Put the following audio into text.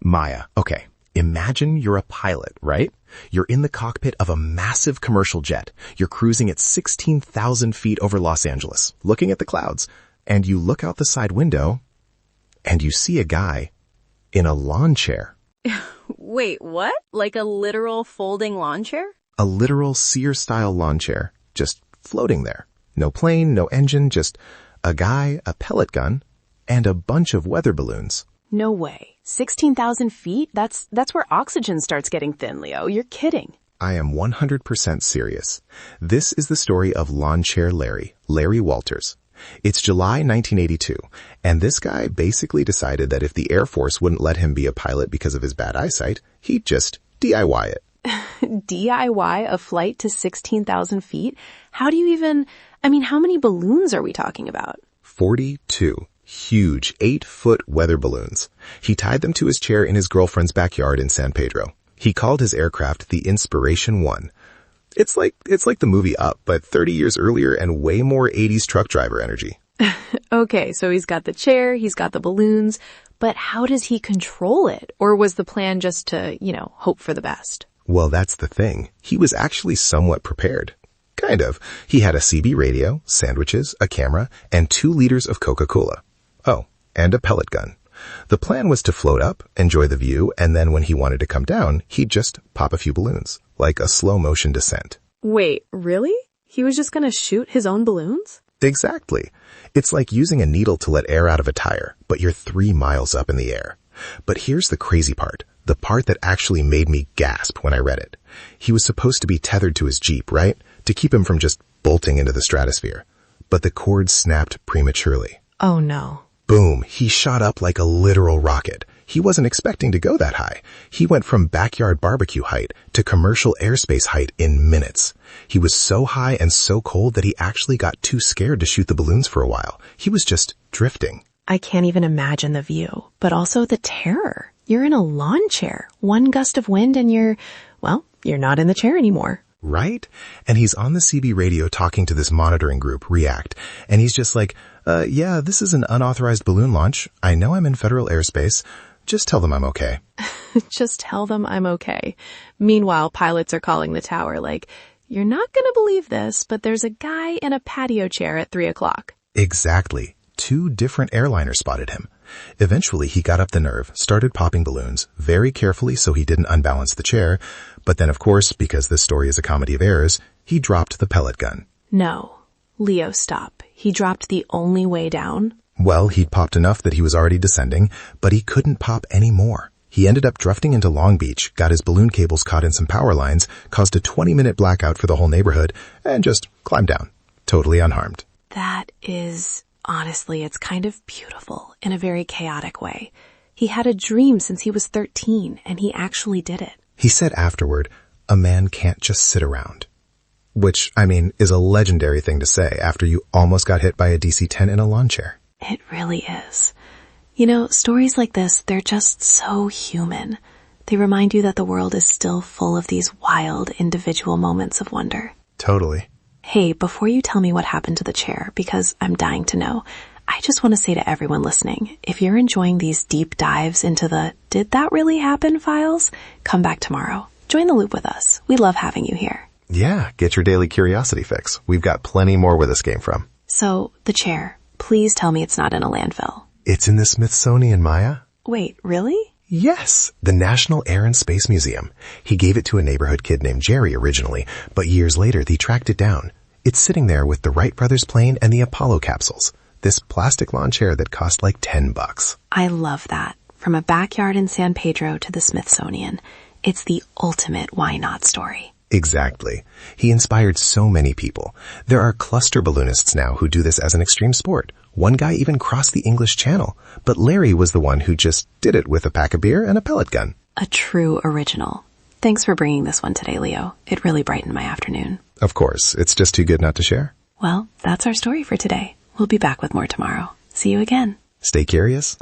Maya, okay. Imagine you're a pilot, right? You're in the cockpit of a massive commercial jet. You're cruising at 16,000 feet over Los Angeles, looking at the clouds. And you look out the side window, and you see a guy in a lawn chair. Wait, what? Like a literal folding lawn chair? A literal Sears-style lawn chair, just floating there. No plane, no engine, just a guy, a pellet gun, and a bunch of weather balloons. No way. 16,000 feet? That's where oxygen starts getting thin, Leo. You're kidding. I am 100% serious. This is the story of Lawnchair Larry Walters. It's July 1982, and this guy basically decided that if the Air Force wouldn't let him be a pilot because of his bad eyesight, he'd just DIY it. DIY a flight to 16,000 feet? How many balloons are we talking about? 42. Huge 8-foot weather balloons. He tied them to his chair in his girlfriend's backyard in San Pedro. He called his aircraft the Inspiration 1. It's like the movie Up, but 30 years earlier and way more 80s truck driver energy. Okay, so he's got the chair, he's got the balloons, but how does he control it? Or was the plan just to, hope for the best? Well, that's the thing. He was actually somewhat prepared. Kind of. He had a CB radio, sandwiches, a camera, and 2 liters of Coca-Cola. Oh, and a pellet gun. The plan was to float up, enjoy the view, and then when he wanted to come down, he'd just pop a few balloons, like a slow-motion descent. Wait, really? He was just gonna shoot his own balloons? Exactly. It's like using a needle to let air out of a tire, but you're 3 miles up in the air. But here's the crazy part, the part that actually made me gasp when I read it. He was supposed to be tethered to his Jeep, right? To keep him from just bolting into the stratosphere. But the cord snapped prematurely. Oh no. Boom, he shot up like a literal rocket. He wasn't expecting to go that high. He went from backyard barbecue height to commercial airspace height in minutes. He was so high and so cold that he actually got too scared to shoot the balloons for a while. He was just drifting. I can't even imagine the view, but also the terror. You're in a lawn chair. One gust of wind and you're not in the chair anymore. Right? And he's on the CB radio talking to this monitoring group, React, and he's just like, yeah, this is an unauthorized balloon launch. I know I'm in federal airspace. Just tell them I'm okay. Just tell them I'm okay. Meanwhile, pilots are calling the tower like, you're not going to believe this, but there's a guy in a patio chair at 3:00. Exactly. 2 different airliners spotted him. Eventually, he got up the nerve, started popping balloons, very carefully so he didn't unbalance the chair, but then, of course, because this story is a comedy of errors, he dropped the pellet gun. No. Leo, stop. He dropped the only way down? Well, he'd popped enough that he was already descending, but he couldn't pop any more. He ended up drifting into Long Beach, got his balloon cables caught in some power lines, caused a 20-minute blackout for the whole neighborhood, and just climbed down, totally unharmed. That is... Honestly, it's kind of beautiful in a very chaotic way. He had a dream since he was 13, and he actually did it. He said afterward, a man can't just sit around. Which, is a legendary thing to say after you almost got hit by a DC-10 in a lawn chair. It really is. Stories like this, they're just so human. They remind you that the world is still full of these wild, individual moments of wonder. Totally. Hey, before you tell me what happened to the chair, because I'm dying to know, I just want to say to everyone listening, if you're enjoying these deep dives into the "Did that really happen?" files, come back tomorrow. Join the loop with us. We love having you here. Yeah, get your daily curiosity fix. We've got plenty more where this came from. So, the chair, please tell me it's not in a landfill. It's in the Smithsonian, Maya. Wait, really? Yes, the National Air and Space Museum. He gave it to a neighborhood kid named Jerry originally, but years later they tracked it down. It's sitting there with the Wright brothers plane and the Apollo capsules. This plastic lawn chair that cost like $10. I love that. From a backyard in San Pedro to the Smithsonian. It's the ultimate why not story. Exactly. He inspired so many people. There are cluster balloonists now who do this as an extreme sport. One guy even crossed the English Channel, but Larry was the one who just did it with a pack of beer and a pellet gun. A true original. Thanks for bringing this one today, Leo. It really brightened my afternoon. Of course, it's just too good not to share. Well, that's our story for today. We'll be back with more tomorrow. See you again. Stay curious.